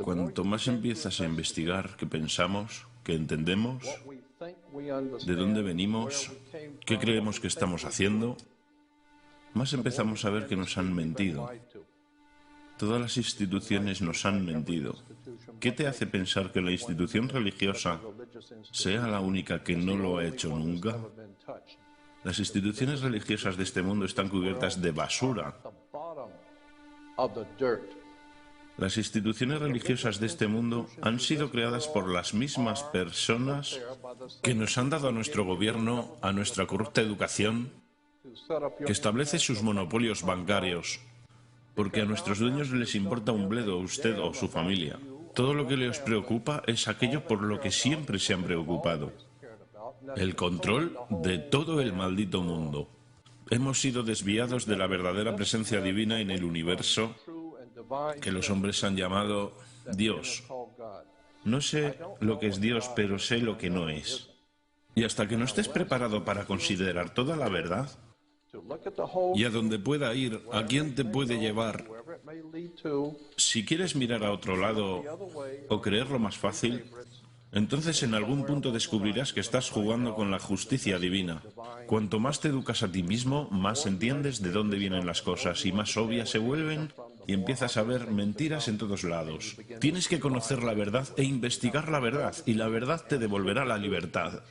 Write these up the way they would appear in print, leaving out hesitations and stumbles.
Cuanto más empiezas a investigar qué pensamos, qué entendemos, de dónde venimos, qué creemos que estamos haciendo, más empezamos a ver que nos han mentido. Todas las instituciones nos han mentido. ¿Qué te hace pensar que la institución religiosa sea la única que no lo ha hecho nunca? Las instituciones religiosas de este mundo están cubiertas de basura. Las instituciones religiosas de este mundo han sido creadas por las mismas personas que nos han dado a nuestro gobierno, a nuestra corrupta educación, que establece sus monopolios bancarios, porque a nuestros dueños les importa un bledo a usted o su familia. Todo lo que les preocupa es aquello por lo que siempre se han preocupado: el control de todo el maldito mundo. Hemos sido desviados de la verdadera presencia divina en el universo, que los hombres han llamado Dios. No sé lo que es Dios, pero sé lo que no es. Y hasta que no estés preparado para considerar toda la verdad, y a donde pueda ir, a quién te puede llevar, si quieres mirar a otro lado o creerlo más fácil, entonces en algún punto descubrirás que estás jugando con la justicia divina. Cuanto más te educas a ti mismo, más entiendes de dónde vienen las cosas y más obvias se vuelven y empiezas a ver mentiras en todos lados. Tienes que conocer la verdad e investigar la verdad, y la verdad te devolverá la libertad.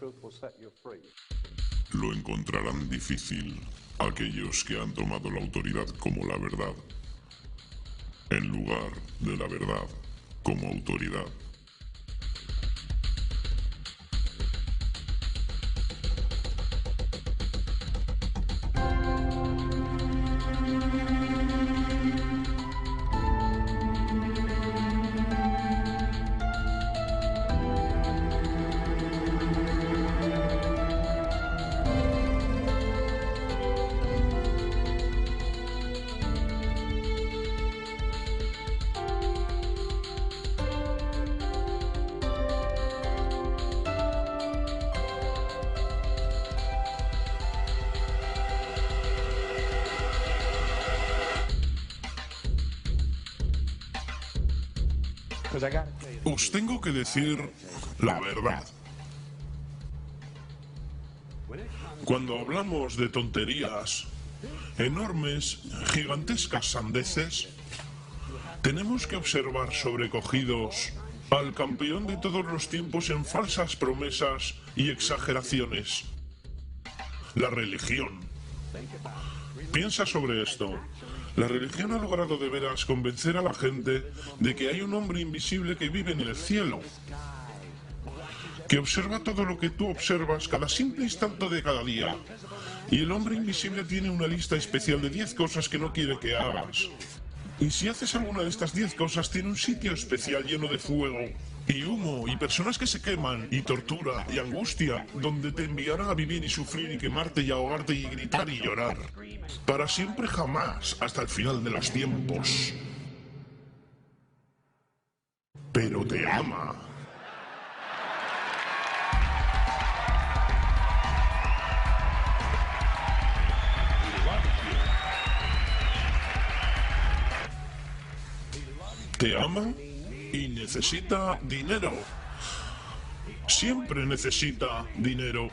Lo encontrarán difícil aquellos que han tomado la autoridad como la verdad, en lugar de la verdad como autoridad. Os tengo que decir la verdad. Cuando hablamos de tonterías, enormes, gigantescas sandeces, tenemos que observar sobrecogidos al campeón de todos los tiempos en falsas promesas y exageraciones: la religión. Piensa sobre esto. La religión ha logrado de veras convencer a la gente de que hay un hombre invisible que vive en el cielo, que observa todo lo que tú observas cada simple instante de cada día. Y el hombre invisible tiene una lista especial de 10 cosas que no quiere que hagas. Y si haces alguna de estas 10 cosas, tiene un sitio especial lleno de fuego y humo y personas que se queman y tortura y angustia, donde te enviará a vivir y sufrir y quemarte y ahogarte y gritar y llorar. Para siempre jamás, hasta el final de los tiempos. Pero te ama. Te ama y necesita dinero. Siempre necesita dinero.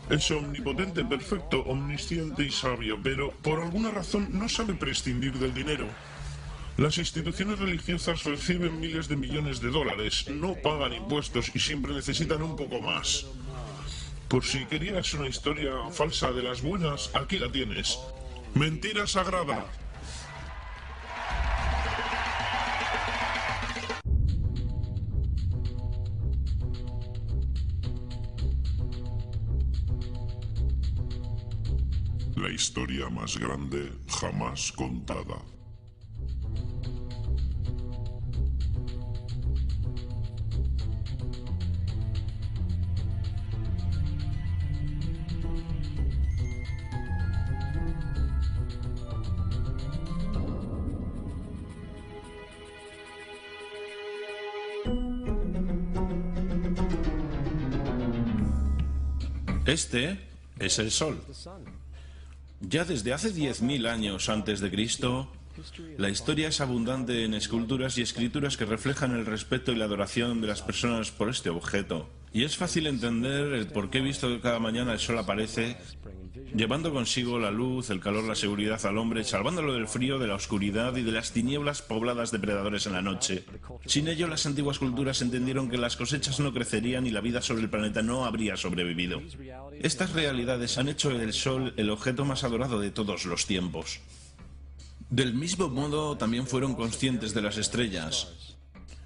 Es omnipotente, perfecto, omnisciente y sabio, pero por alguna razón no sabe prescindir del dinero. Las instituciones religiosas reciben miles de millones de dólares, no pagan impuestos y siempre necesitan un poco más. Por si querías una historia falsa de las buenas, aquí la tienes. Mentira sagrada. La historia más grande jamás contada. Este es el Sol. Ya desde hace 10.000 años antes de Cristo, La historia es abundante en esculturas y escrituras que reflejan el respeto y la adoración de las personas por este objeto. Y es fácil entender el por qué, visto que cada mañana el sol aparece, llevando consigo la luz, el calor, la seguridad al hombre, salvándolo del frío, de la oscuridad y de las tinieblas pobladas de predadores en la noche. Sin ello, las antiguas culturas entendieron que las cosechas no crecerían y la vida sobre el planeta no habría sobrevivido. Estas realidades han hecho del sol el objeto más adorado de todos los tiempos. Del mismo modo, también fueron conscientes de las estrellas.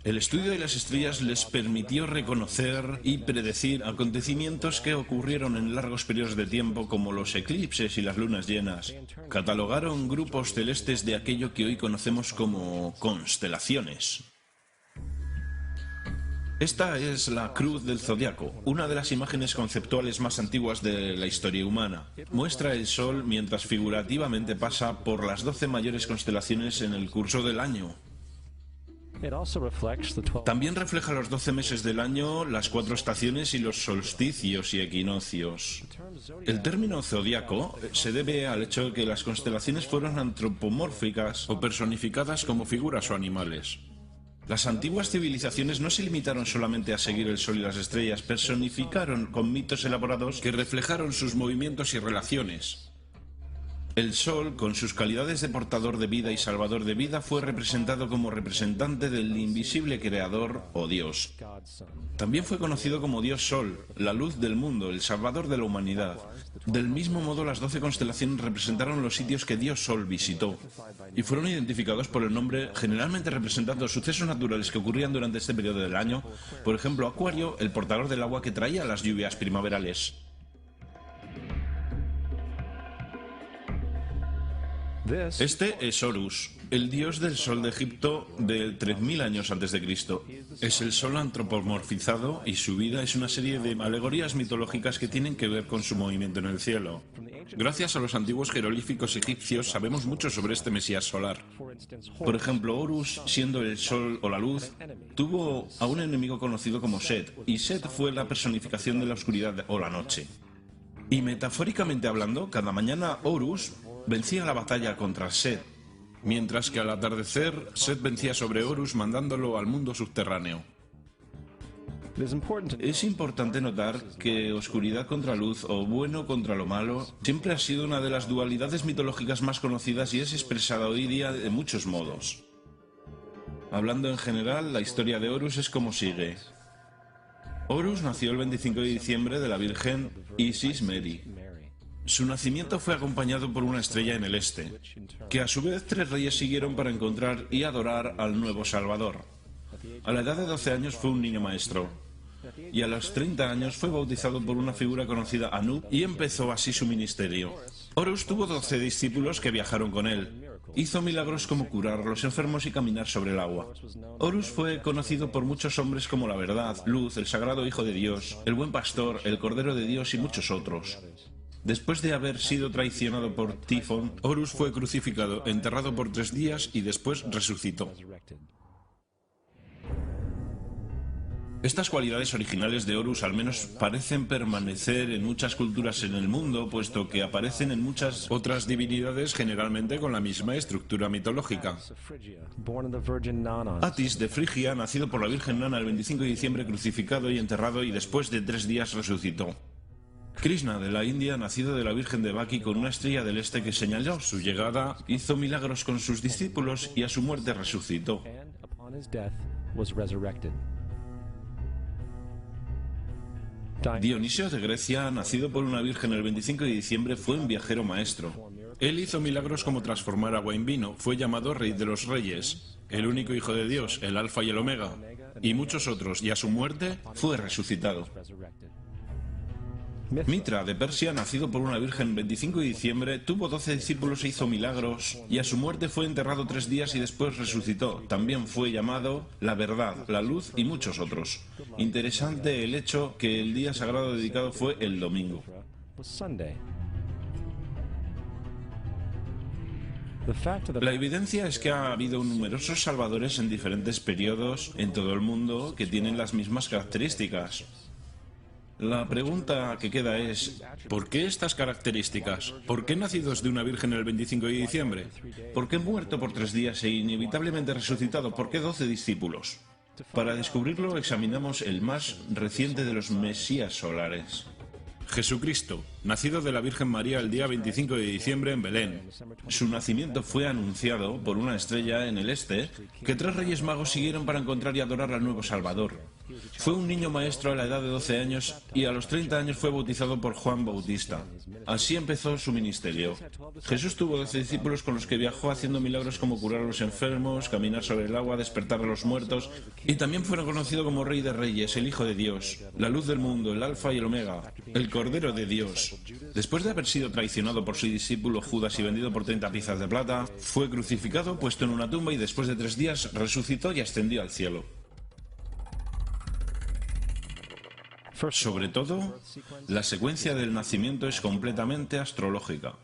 El estudio de las estrellas les permitió reconocer y predecir acontecimientos que ocurrieron en largos periodos de tiempo, como los eclipses y las lunas llenas. Catalogaron grupos celestes de aquello que hoy conocemos como constelaciones. Esta es la Cruz del Zodiaco, una de las imágenes conceptuales más antiguas de la historia humana. Muestra el Sol mientras figurativamente pasa por las 12 mayores constelaciones en el curso del año. También refleja los 12 meses del año, las 4 estaciones y los solsticios y equinoccios. El término zodiaco se debe al hecho de que las constelaciones fueron antropomórficas o personificadas como figuras o animales. Las antiguas civilizaciones no se limitaron solamente a seguir el sol y las estrellas, personificaron con mitos elaborados que reflejaron sus movimientos y relaciones. El sol, con sus calidades de portador de vida y salvador de vida, fue representado como representante del invisible creador o Dios. También fue conocido como Dios Sol, la luz del mundo, el salvador de la humanidad. Del mismo modo, las 12 constelaciones representaron los sitios que Dios Sol visitó y fueron identificados por el nombre, generalmente representando sucesos naturales que ocurrían durante este periodo del año. Por ejemplo, Acuario, el portador del agua que traía las lluvias primaverales. Este es Horus, el dios del sol de Egipto de 3000 años antes de Cristo. Es el sol antropomorfizado y su vida es una serie de alegorías mitológicas que tienen que ver con su movimiento en el cielo. Gracias a los antiguos jeroglíficos egipcios sabemos mucho sobre este mesías solar. Por ejemplo, Horus, siendo el sol o la luz, tuvo a un enemigo conocido como Set, y Set fue la personificación de la oscuridad o la noche. Y metafóricamente hablando, cada mañana Horus vencía la batalla contra Set, mientras que al atardecer Set vencía sobre Horus mandándolo al mundo subterráneo. Es importante notar que oscuridad contra luz o bueno contra lo malo siempre ha sido una de las dualidades mitológicas más conocidas y es expresada hoy día de muchos modos. Hablando en general, la historia de Horus es como sigue. Horus nació el 25 de diciembre de la Virgen Isis Meri. Su nacimiento fue acompañado por una estrella en el este, que a su vez 3 reyes siguieron para encontrar y adorar al nuevo Salvador. A la edad de 12 años fue un niño maestro, y a los 30 años fue bautizado por una figura conocida Anub y empezó así su ministerio. Horus tuvo 12 discípulos que viajaron con él. Hizo milagros como curar a los enfermos y caminar sobre el agua. Horus fue conocido por muchos hombres como la Verdad, Luz, el Sagrado Hijo de Dios, el Buen Pastor, el Cordero de Dios y muchos otros. Después de haber sido traicionado por Tifón, Horus fue crucificado, enterrado por 3 días y después resucitó. Estas cualidades originales de Horus al menos parecen permanecer en muchas culturas en el mundo, puesto que aparecen en muchas otras divinidades generalmente con la misma estructura mitológica. Atis de Frigia, nacido por la Virgen Nana el 25 de diciembre, crucificado y enterrado y después de 3 días resucitó. Krishna de la India, nacido de la Virgen de Baki con una estrella del este que señaló su llegada, hizo milagros con sus discípulos y a su muerte resucitó. Dionisio de Grecia, nacido por una virgen el 25 de diciembre, fue un viajero maestro. Él hizo milagros como transformar agua en vino, fue llamado Rey de los Reyes, el único Hijo de Dios, el Alfa y el Omega, y muchos otros, y a su muerte fue resucitado. Mitra de Persia, nacido por una virgen el 25 de diciembre, tuvo 12 discípulos e hizo milagros, y a su muerte fue enterrado 3 días y después resucitó. También fue llamado la Verdad, la Luz y muchos otros. Interesante el hecho que el día sagrado dedicado fue el domingo. La evidencia es que ha habido numerosos salvadores en diferentes periodos en todo el mundo que tienen las mismas características. La pregunta que queda es, ¿por qué estas características? ¿Por qué nacidos de una virgen el 25 de diciembre? ¿Por qué muerto por 3 días e inevitablemente resucitado? ¿Por qué 12 discípulos? Para descubrirlo examinamos el más reciente de los mesías solares. Jesucristo, nacido de la Virgen María el día 25 de diciembre en Belén. Su nacimiento fue anunciado por una estrella en el este que 3 reyes magos siguieron para encontrar y adorar al nuevo Salvador. Fue un niño maestro a la edad de 12 años y a los 30 años fue bautizado por Juan Bautista. Así empezó su ministerio. Jesús tuvo 12 discípulos con los que viajó haciendo milagros como curar a los enfermos, caminar sobre el agua, despertar a los muertos, y también fueron conocidos como Rey de Reyes, el Hijo de Dios, la luz del mundo, el Alfa y el Omega, el Cordero de Dios. Después de haber sido traicionado por su discípulo Judas y vendido por 30 piezas de plata, fue crucificado, puesto en una tumba y después de 3 días resucitó y ascendió al cielo. Sobre todo, la secuencia del nacimiento es completamente astrológica.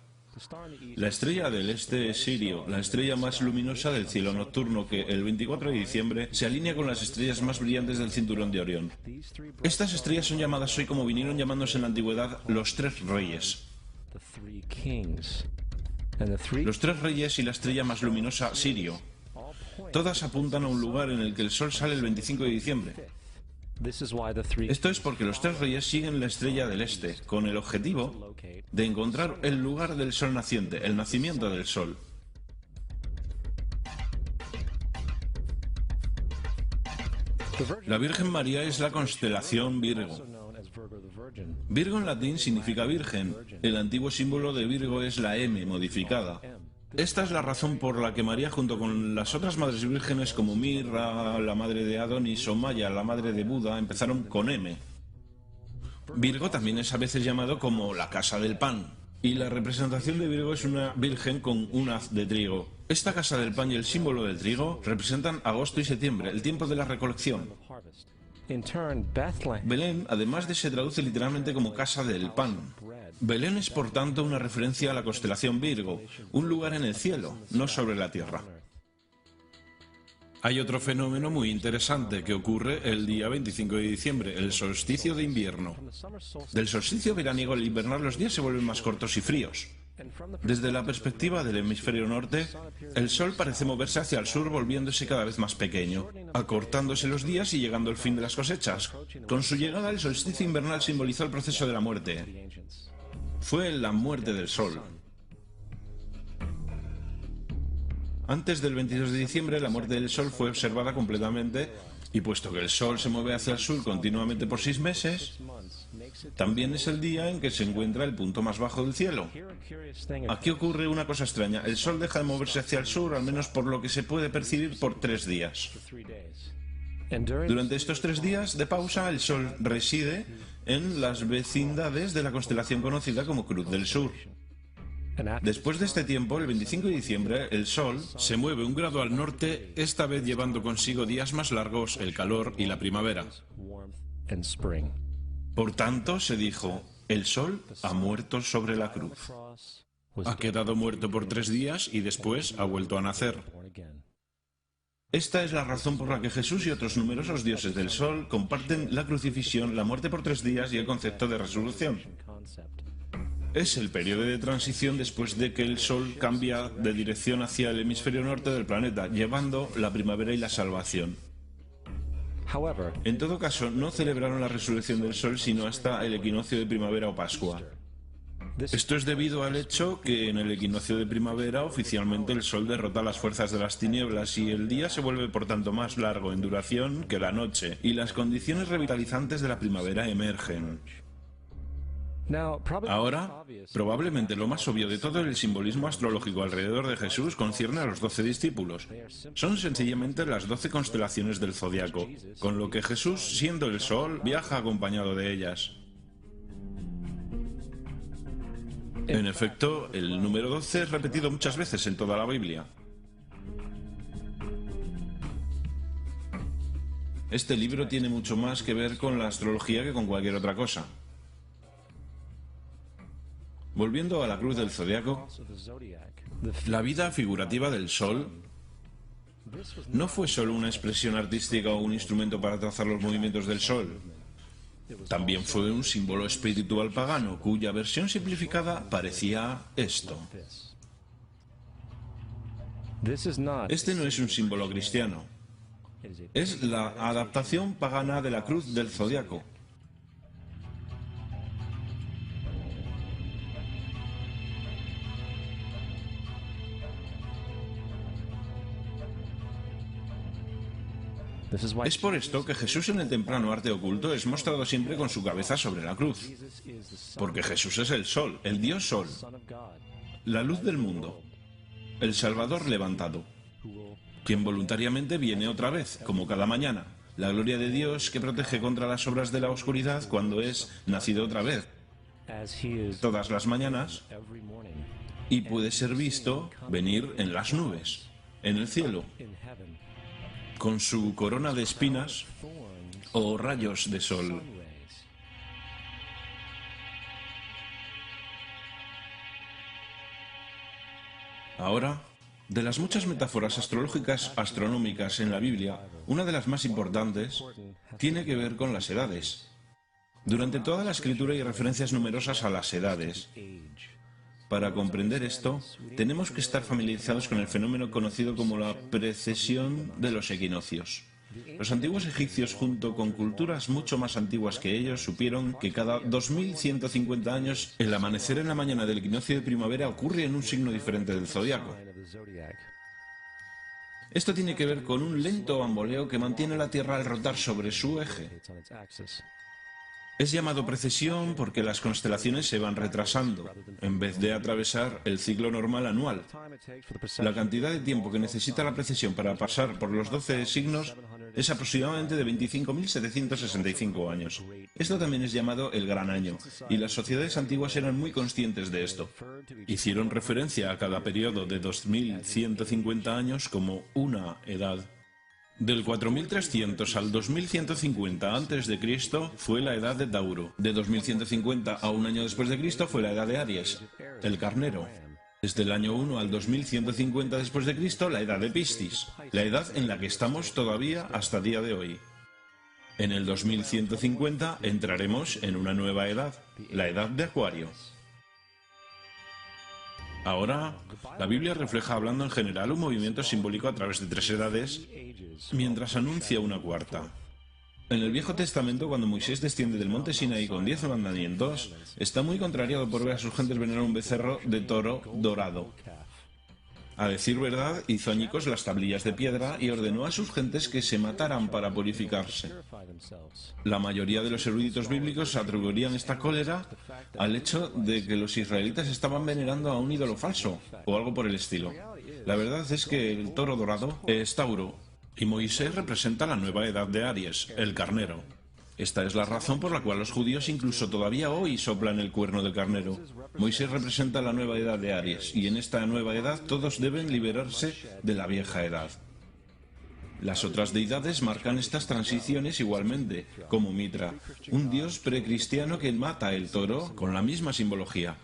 La estrella del este es Sirio, la estrella más luminosa del cielo nocturno que el 24 de diciembre se alinea con las estrellas más brillantes del cinturón de Orión. Estas estrellas son llamadas hoy, como vinieron llamándose en la antigüedad, los 3 reyes. Los 3 reyes y la estrella más luminosa, Sirio. Todas apuntan a un lugar en el que el sol sale el 25 de diciembre. Esto es porque los 3 reyes siguen la estrella del este, con el objetivo de encontrar el lugar del sol naciente, el nacimiento del sol. La Virgen María es la constelación Virgo. Virgo en latín significa virgen. El antiguo símbolo de Virgo es la M modificada. Esta es la razón por la que María, junto con las otras madres vírgenes como Mirra, la madre de Adonis, o Maya, la madre de Buda, empezaron con M. Virgo también es a veces llamado como la casa del pan. Y la representación de Virgo es una virgen con un haz de trigo. Esta casa del pan y el símbolo del trigo representan agosto y septiembre, el tiempo de la recolección. Belén, además se traduce literalmente como casa del pan. Belén es por tanto una referencia a la constelación Virgo, un lugar en el cielo, no sobre la tierra. Hay otro fenómeno muy interesante que ocurre el día 25 de diciembre, el solsticio de invierno. Del solsticio veraniego al invernar los días se vuelven más cortos y fríos. Desde la perspectiva del hemisferio norte, el sol parece moverse hacia el sur, volviéndose cada vez más pequeño, acortándose los días y llegando el fin de las cosechas. Con su llegada, el solsticio invernal simbolizó el proceso de la muerte. Fue la muerte del sol. Antes del 22 de diciembre, la muerte del sol fue observada completamente, y puesto que el sol se mueve hacia el sur continuamente por 6 meses, también es el día en que se encuentra el punto más bajo del cielo. Aquí ocurre una cosa extraña. El sol deja de moverse hacia el sur, al menos por lo que se puede percibir, por 3 días. Durante estos 3 días de pausa, el sol reside en las vecindades de la constelación conocida como Cruz del Sur. Después de este tiempo, el 25 de diciembre, el sol se mueve 1 grado al norte, esta vez llevando consigo días más largos, el calor y la primavera. Por tanto, se dijo, el sol ha muerto sobre la cruz. Ha quedado muerto por 3 días y después ha vuelto a nacer. Esta es la razón por la que Jesús y otros numerosos dioses del sol comparten la crucifixión, la muerte por 3 días y el concepto de resurrección. Es el periodo de transición después de que el sol cambia de dirección hacia el hemisferio norte del planeta, llevando la primavera y la salvación. En todo caso, no celebraron la resurrección del sol sino hasta el equinoccio de primavera o Pascua. Esto es debido al hecho que en el equinoccio de primavera oficialmente el sol derrota las fuerzas de las tinieblas y el día se vuelve por tanto más largo en duración que la noche, y las condiciones revitalizantes de la primavera emergen. Ahora, probablemente lo más obvio de todo el simbolismo astrológico alrededor de Jesús concierne a los 12 discípulos. Son sencillamente las 12 constelaciones del zodiaco, con lo que Jesús, siendo el sol, viaja acompañado de ellas. En efecto, el número 12 es repetido muchas veces en toda la Biblia. Este libro tiene mucho más que ver con la astrología que con cualquier otra cosa. Volviendo a la cruz del zodiaco, la vida figurativa del sol no fue solo una expresión artística o un instrumento para trazar los movimientos del sol. También fue un símbolo espiritual pagano, cuya versión simplificada parecía esto. Este no es un símbolo cristiano. Es la adaptación pagana de la cruz del zodiaco. Es por esto que Jesús en el temprano arte oculto es mostrado siempre con su cabeza sobre la cruz. Porque Jesús es el sol, el Dios Sol, la luz del mundo, el Salvador levantado, quien voluntariamente viene otra vez, como cada mañana, la gloria de Dios que protege contra las obras de la oscuridad cuando es nacido otra vez, todas las mañanas, y puede ser visto venir en las nubes, en el cielo, con su corona de espinas o rayos de sol. Ahora, de las muchas metáforas astrológicas astronómicas en la Biblia, una de las más importantes tiene que ver con las edades. Durante toda la escritura hay referencias numerosas a las edades. Para comprender esto, tenemos que estar familiarizados con el fenómeno conocido como la precesión de los equinoccios. Los antiguos egipcios, junto con culturas mucho más antiguas que ellos, supieron que cada 2150 años el amanecer en la mañana del equinoccio de primavera ocurre en un signo diferente del zodiaco. Esto tiene que ver con un lento bamboleo que mantiene la Tierra al rotar sobre su eje. Es llamado precesión porque las constelaciones se van retrasando, en vez de atravesar el ciclo normal anual. La cantidad de tiempo que necesita la precesión para pasar por los 12 signos es aproximadamente de 25.765 años. Esto también es llamado el Gran Año, y las sociedades antiguas eran muy conscientes de esto. Hicieron referencia a cada periodo de 2150 años como una edad. Del 4300 al 2150 a.C. fue la edad de Tauro. De 2150 a un año después de Cristo fue la edad de Aries, el carnero. Desde el año 1 al 2150 después de Cristo, la edad de Piscis, la edad en la que estamos todavía hasta día de hoy. En el 2150 entraremos en una nueva edad, la edad de Acuario. Ahora, la Biblia refleja, hablando en general, un movimiento simbólico a través de 3 edades, mientras anuncia una cuarta. En el Viejo Testamento, cuando Moisés desciende del monte Sinaí con 10 mandamientos, está muy contrariado por ver a sus gentes venerar un becerro de toro dorado. A decir verdad, hizo añicos las tablillas de piedra y ordenó a sus gentes que se mataran para purificarse. La mayoría de los eruditos bíblicos atribuirían esta cólera al hecho de que los israelitas estaban venerando a un ídolo falso, o algo por el estilo. La verdad es que el toro dorado es Tauro, y Moisés representa la nueva edad de Aries, el carnero. Esta es la razón por la cual los judíos incluso todavía hoy soplan el cuerno del carnero. Moisés representa la nueva edad de Aries, y en esta nueva edad todos deben liberarse de la vieja edad. Las otras deidades marcan estas transiciones igualmente, como Mitra, un dios precristiano que mata el toro con la misma simbología.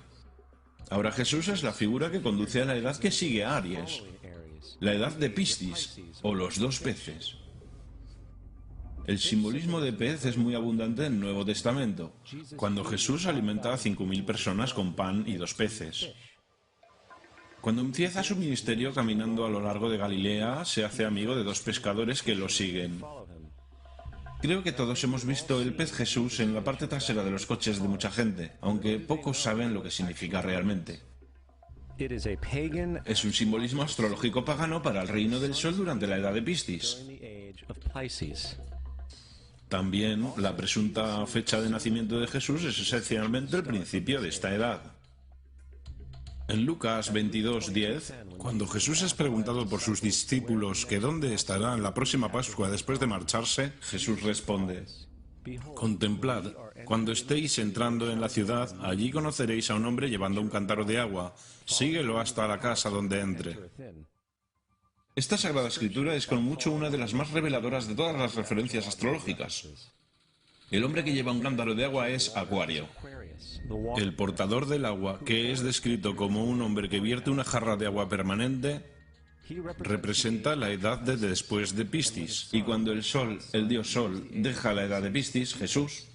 Ahora Jesús es la figura que conduce a la edad que sigue a Aries, la edad de Piscis, o los 2 peces. El simbolismo de pez es muy abundante en el Nuevo Testamento, cuando Jesús alimenta a 5.000 personas con pan y 2 peces. Cuando empieza su ministerio caminando a lo largo de Galilea, se hace amigo de 2 pescadores que lo siguen. Creo que todos hemos visto el pez Jesús en la parte trasera de los coches de mucha gente, aunque pocos saben lo que significa realmente. Es un simbolismo astrológico pagano para el reino del sol durante la edad de Piscis. También la presunta fecha de nacimiento de Jesús es esencialmente el principio de esta edad. En Lucas 22:10, cuando Jesús es preguntado por sus discípulos que dónde estará en la próxima Pascua después de marcharse, Jesús responde: «Contemplad, cuando estéis entrando en la ciudad, allí conoceréis a un hombre llevando un cántaro de agua. Síguelo hasta la casa donde entre». Esta Sagrada Escritura es con mucho una de las más reveladoras de todas las referencias astrológicas. El hombre que lleva un cántaro de agua es Acuario. El portador del agua, que es descrito como un hombre que vierte una jarra de agua permanente, representa la edad de después de Piscis. Y cuando el sol, el dios Sol, deja la edad de Piscis, Jesús,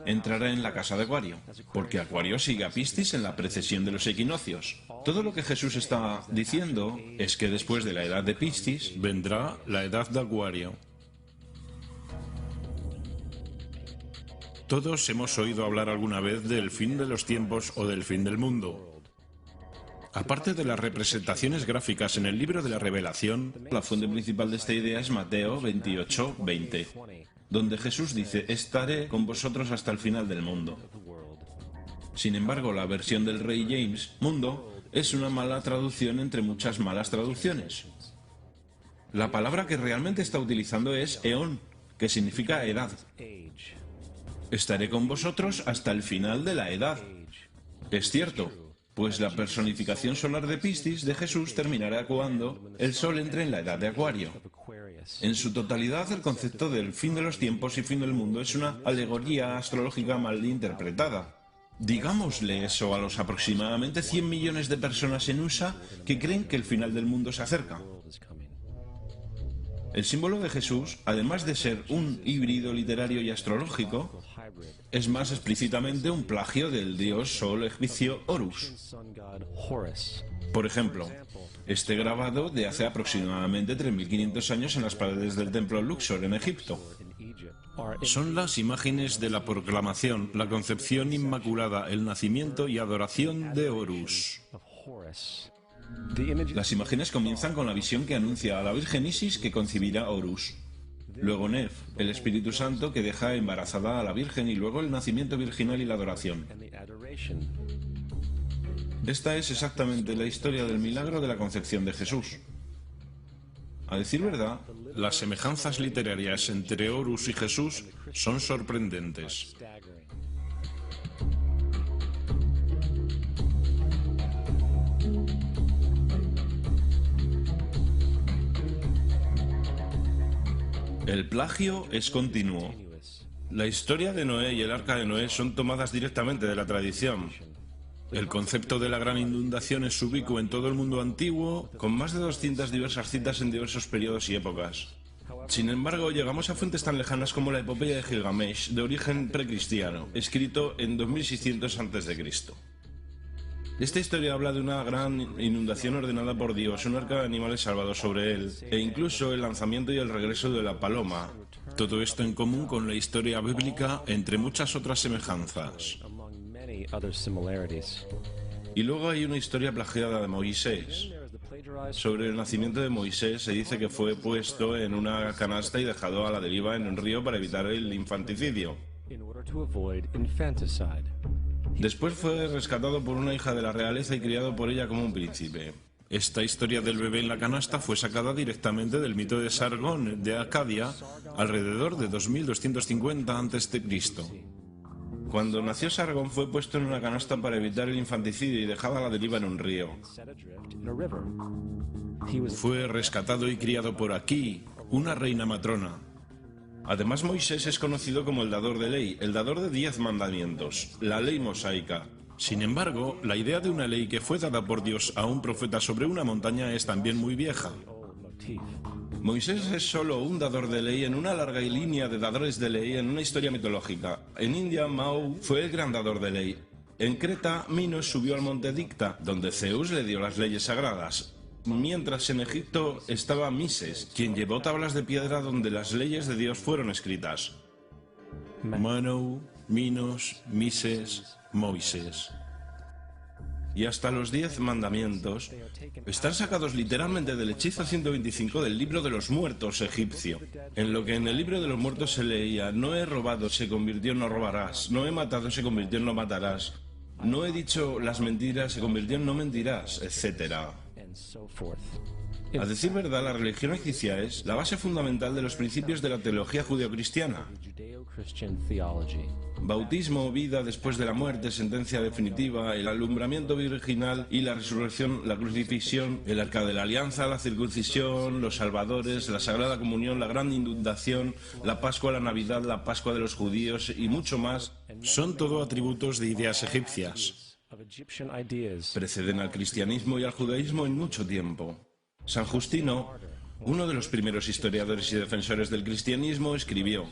entrará en la casa de Acuario, porque Acuario sigue a Piscis en la precesión de los equinoccios. Todo lo que Jesús está diciendo es que después de la edad de Piscis vendrá la edad de Acuario. Todos hemos oído hablar alguna vez del fin de los tiempos o del fin del mundo. Aparte de las representaciones gráficas en el libro de la Revelación, la fuente principal de esta idea es Mateo 28:20, donde Jesús dice: estaré con vosotros hasta el final del mundo. Sin embargo, la versión del Rey James, mundo, es una mala traducción entre muchas malas traducciones. La palabra que realmente está utilizando es eón, que significa edad. Estaré con vosotros hasta el final de la edad. Es cierto, pues la personificación solar de Piscis de Jesús terminará cuando el Sol entre en la edad de Acuario. En su totalidad, el concepto del fin de los tiempos y fin del mundo es una alegoría astrológica mal interpretada. Digámosle eso a los aproximadamente 100 millones de personas en USA que creen que el final del mundo se acerca. El símbolo de Jesús, además de ser un híbrido literario y astrológico, es más explícitamente un plagio del dios Sol egipcio Horus. Por ejemplo, este grabado de hace aproximadamente 3.500 años en las paredes del templo Luxor en Egipto. Son las imágenes de la proclamación, la concepción inmaculada, el nacimiento y adoración de Horus. Las imágenes comienzan con la visión que anuncia a la Virgen Isis que concebirá Horus. Luego Nef, el Espíritu Santo que deja embarazada a la Virgen, y luego el nacimiento virginal y la adoración. Esta es exactamente la historia del milagro de la concepción de Jesús. A decir verdad, las semejanzas literarias entre Horus y Jesús son sorprendentes. El plagio es continuo. La historia de Noé y el arca de Noé son tomadas directamente de la tradición. El concepto de la gran inundación es ubicuo en todo el mundo antiguo, con más de 200 diversas citas en diversos periodos y épocas. Sin embargo, llegamos a fuentes tan lejanas como la epopeya de Gilgamesh, de origen precristiano, escrito en 2600 a.C. Esta historia habla de una gran inundación ordenada por Dios, un arca de animales salvados sobre él, e incluso el lanzamiento y el regreso de la paloma. Todo esto en común con la historia bíblica, entre muchas otras semejanzas. Y luego hay una historia plagiada de Moisés. Sobre el nacimiento de Moisés se dice que fue puesto en una canasta y dejado a la deriva en un río para evitar el infanticidio. Después fue rescatado por una hija de la realeza y criado por ella como un príncipe. Esta historia del bebé en la canasta fue sacada directamente del mito de Sargón de Acadia alrededor de 2250 a.C. Cuando nació Sargón fue puesto en una canasta para evitar el infanticidio y dejado a la deriva en un río. Fue rescatado y criado por Aquí, una reina matrona. Además, Moisés es conocido como el dador de ley, el dador de 10 mandamientos, la ley mosaica. Sin embargo, la idea de una ley que fue dada por Dios a un profeta sobre una montaña es también muy vieja. Moisés es solo un dador de ley en una larga línea de dadores de ley en una historia mitológica. En India, Mao fue el gran dador de ley. En Creta, Minos subió al monte Dicta, donde Zeus le dio las leyes sagradas. Mientras en Egipto estaba Mises, quien llevó tablas de piedra donde las leyes de Dios fueron escritas. Manu, Minos, Mises, Moisés. Y hasta los 10 mandamientos están sacados literalmente del hechizo 125 del libro de los muertos egipcio. En lo que en el libro de los muertos se leía: no he robado, se convirtió en no robarás; no he matado, se convirtió en no matarás; no he dicho las mentiras, se convirtió en no mentirás, etc. A decir verdad, la religión egipcia es la base fundamental de los principios de la teología judeocristiana. Bautismo, vida después de la muerte, sentencia definitiva, el alumbramiento virginal y la resurrección, la crucifixión, el arca de la alianza, la circuncisión, los salvadores, la sagrada comunión, la gran inundación, la Pascua, la Navidad, la Pascua de los judíos y mucho más, son todo atributos de ideas egipcias. Preceden al cristianismo y al judaísmo en mucho tiempo. San Justino, uno de los primeros historiadores y defensores del cristianismo, escribió: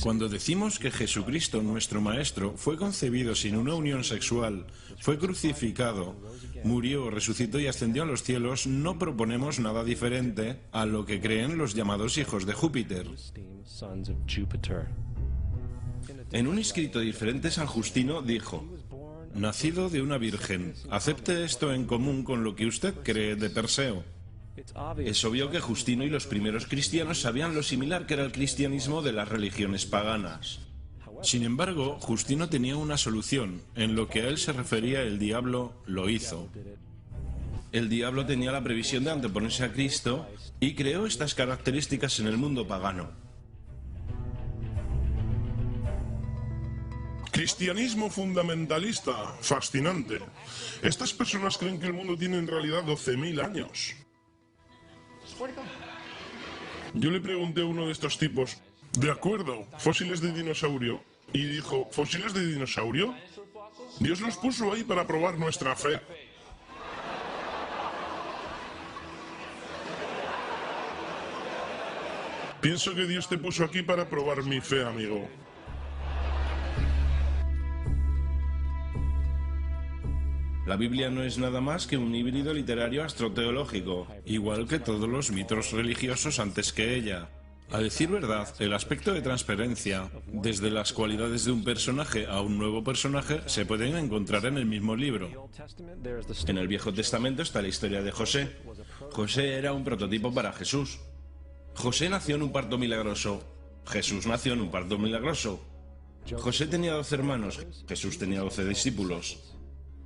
Cuando decimos que Jesucristo, nuestro Maestro, fue concebido sin una unión sexual, fue crucificado, murió, resucitó y ascendió a los cielos, no proponemos nada diferente a lo que creen los llamados hijos de Júpiter. En un escrito diferente, San Justino dijo: nacido de una virgen, acepte esto en común con lo que usted cree de Perseo. Es obvio que Justino y los primeros cristianos sabían lo similar que era el cristianismo de las religiones paganas. Sin embargo, Justino tenía una solución. En lo que a él se refería, el diablo lo hizo. El diablo tenía la previsión de anteponerse a Cristo y creó estas características en el mundo pagano. Cristianismo fundamentalista, fascinante. Estas personas creen que el mundo tiene en realidad 12.000 años. Yo le pregunté a uno de estos tipos, de acuerdo, fósiles de dinosaurio. Y dijo, ¿fósiles de dinosaurio? Dios los puso ahí para probar nuestra fe. Pienso que Dios te puso aquí para probar mi fe, amigo. La Biblia no es nada más que un híbrido literario astroteológico, igual que todos los mitos religiosos antes que ella. A decir verdad, el aspecto de transferencia, desde las cualidades de un personaje a un nuevo personaje, se pueden encontrar en el mismo libro. En el Viejo Testamento está la historia de José. José era un prototipo para Jesús. José nació en un parto milagroso. Jesús nació en un parto milagroso. José tenía 12 hermanos. Jesús tenía 12 discípulos.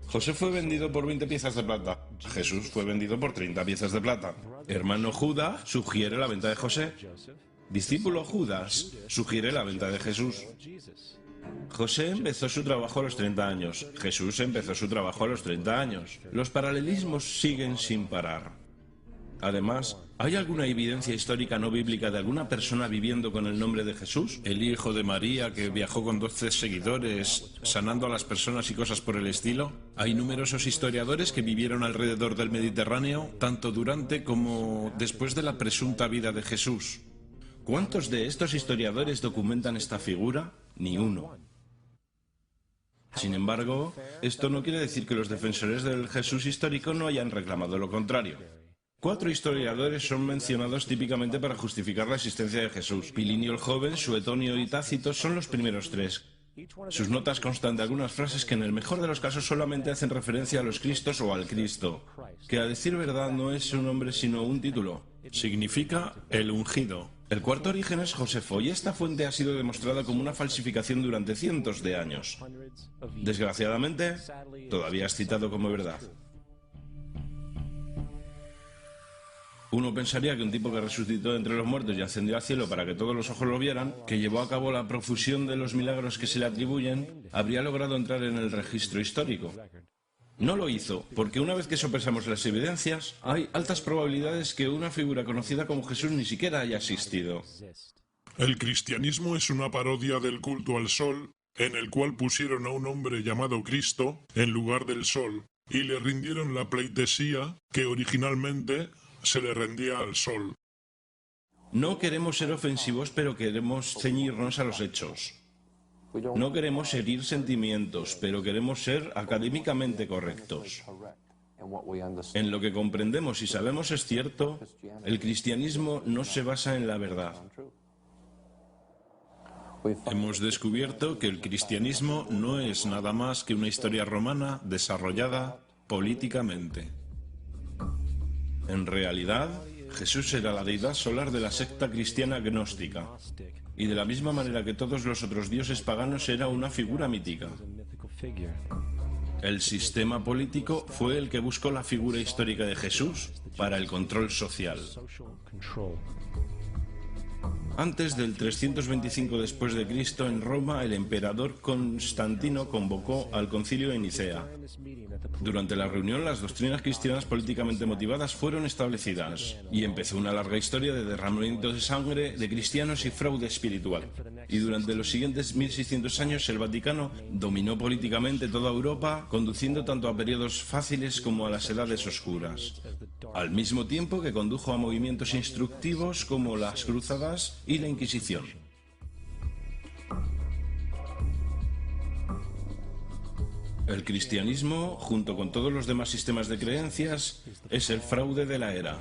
José fue vendido por 20 piezas de plata. Jesús fue vendido por 30 piezas de plata. Hermano Judas sugiere la venta de José. Discípulo Judas sugiere la venta de Jesús. José empezó su trabajo a los 30 años. Jesús empezó su trabajo a los 30 años. Los paralelismos siguen sin parar. Además, ¿hay alguna evidencia histórica no bíblica de alguna persona viviendo con el nombre de Jesús? El hijo de María que viajó con 12 seguidores, sanando a las personas y cosas por el estilo. Hay numerosos historiadores que vivieron alrededor del Mediterráneo, tanto durante como después de la presunta vida de Jesús. ¿Cuántos de estos historiadores documentan esta figura? Ni uno. Sin embargo, esto no quiere decir que los defensores del Jesús histórico no hayan reclamado lo contrario. 4 historiadores son mencionados típicamente para justificar la existencia de Jesús. Pilinio el Joven, Suetonio y Tácito son los primeros 3. Sus notas constan de algunas frases que en el mejor de los casos solamente hacen referencia a los Cristos o al Cristo, que a decir verdad no es un nombre sino un título. Significa el ungido. El cuarto origen es Josefo y esta fuente ha sido demostrada como una falsificación durante cientos de años. Desgraciadamente, todavía es citado como verdad. Uno pensaría que un tipo que resucitó entre los muertos y ascendió al cielo para que todos los ojos lo vieran, que llevó a cabo la profusión de los milagros que se le atribuyen, habría logrado entrar en el registro histórico. No lo hizo, porque una vez que sopesamos las evidencias, hay altas probabilidades que una figura conocida como Jesús ni siquiera haya existido. El cristianismo es una parodia del culto al sol, en el cual pusieron a un hombre llamado Cristo en lugar del sol, y le rindieron la pleitesía que originalmente se le rendía al sol. No queremos ser ofensivos, pero queremos ceñirnos a los hechos. No queremos herir sentimientos, pero queremos ser académicamente correctos. En lo que comprendemos y sabemos es cierto, el cristianismo no se basa en la verdad. Hemos descubierto que el cristianismo no es nada más que una historia romana desarrollada políticamente. En realidad, Jesús era la deidad solar de la secta cristiana gnóstica, y de la misma manera que todos los otros dioses paganos era una figura mítica. El sistema político fue el que buscó la figura histórica de Jesús para el control social. Antes del 325 después de Cristo, en Roma, el emperador Constantino convocó al concilio de Nicea. Durante la reunión, las doctrinas cristianas políticamente motivadas fueron establecidas, y empezó una larga historia de derramamiento de sangre de cristianos y fraude espiritual. Y durante los siguientes 1600 años, el Vaticano dominó políticamente toda Europa, conduciendo tanto a periodos fáciles como a las edades oscuras, al mismo tiempo que condujo a movimientos instructivos como las cruzadas y la Inquisición. El cristianismo, junto con todos los demás sistemas de creencias, es el fraude de la era.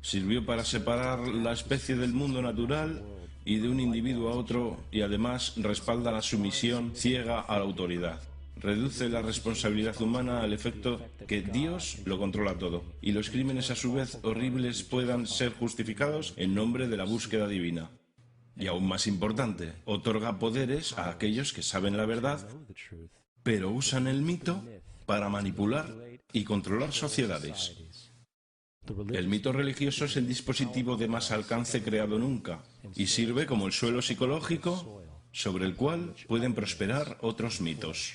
Sirvió para separar la especie del mundo natural y de un individuo a otro, y además respalda la sumisión ciega a la autoridad. Reduce la responsabilidad humana al efecto que Dios lo controla todo, y los crímenes a su vez horribles puedan ser justificados en nombre de la búsqueda divina. Y aún más importante, otorga poderes a aquellos que saben la verdad, pero usan el mito para manipular y controlar sociedades. El mito religioso es el dispositivo de más alcance creado nunca y sirve como el suelo psicológico sobre el cual pueden prosperar otros mitos.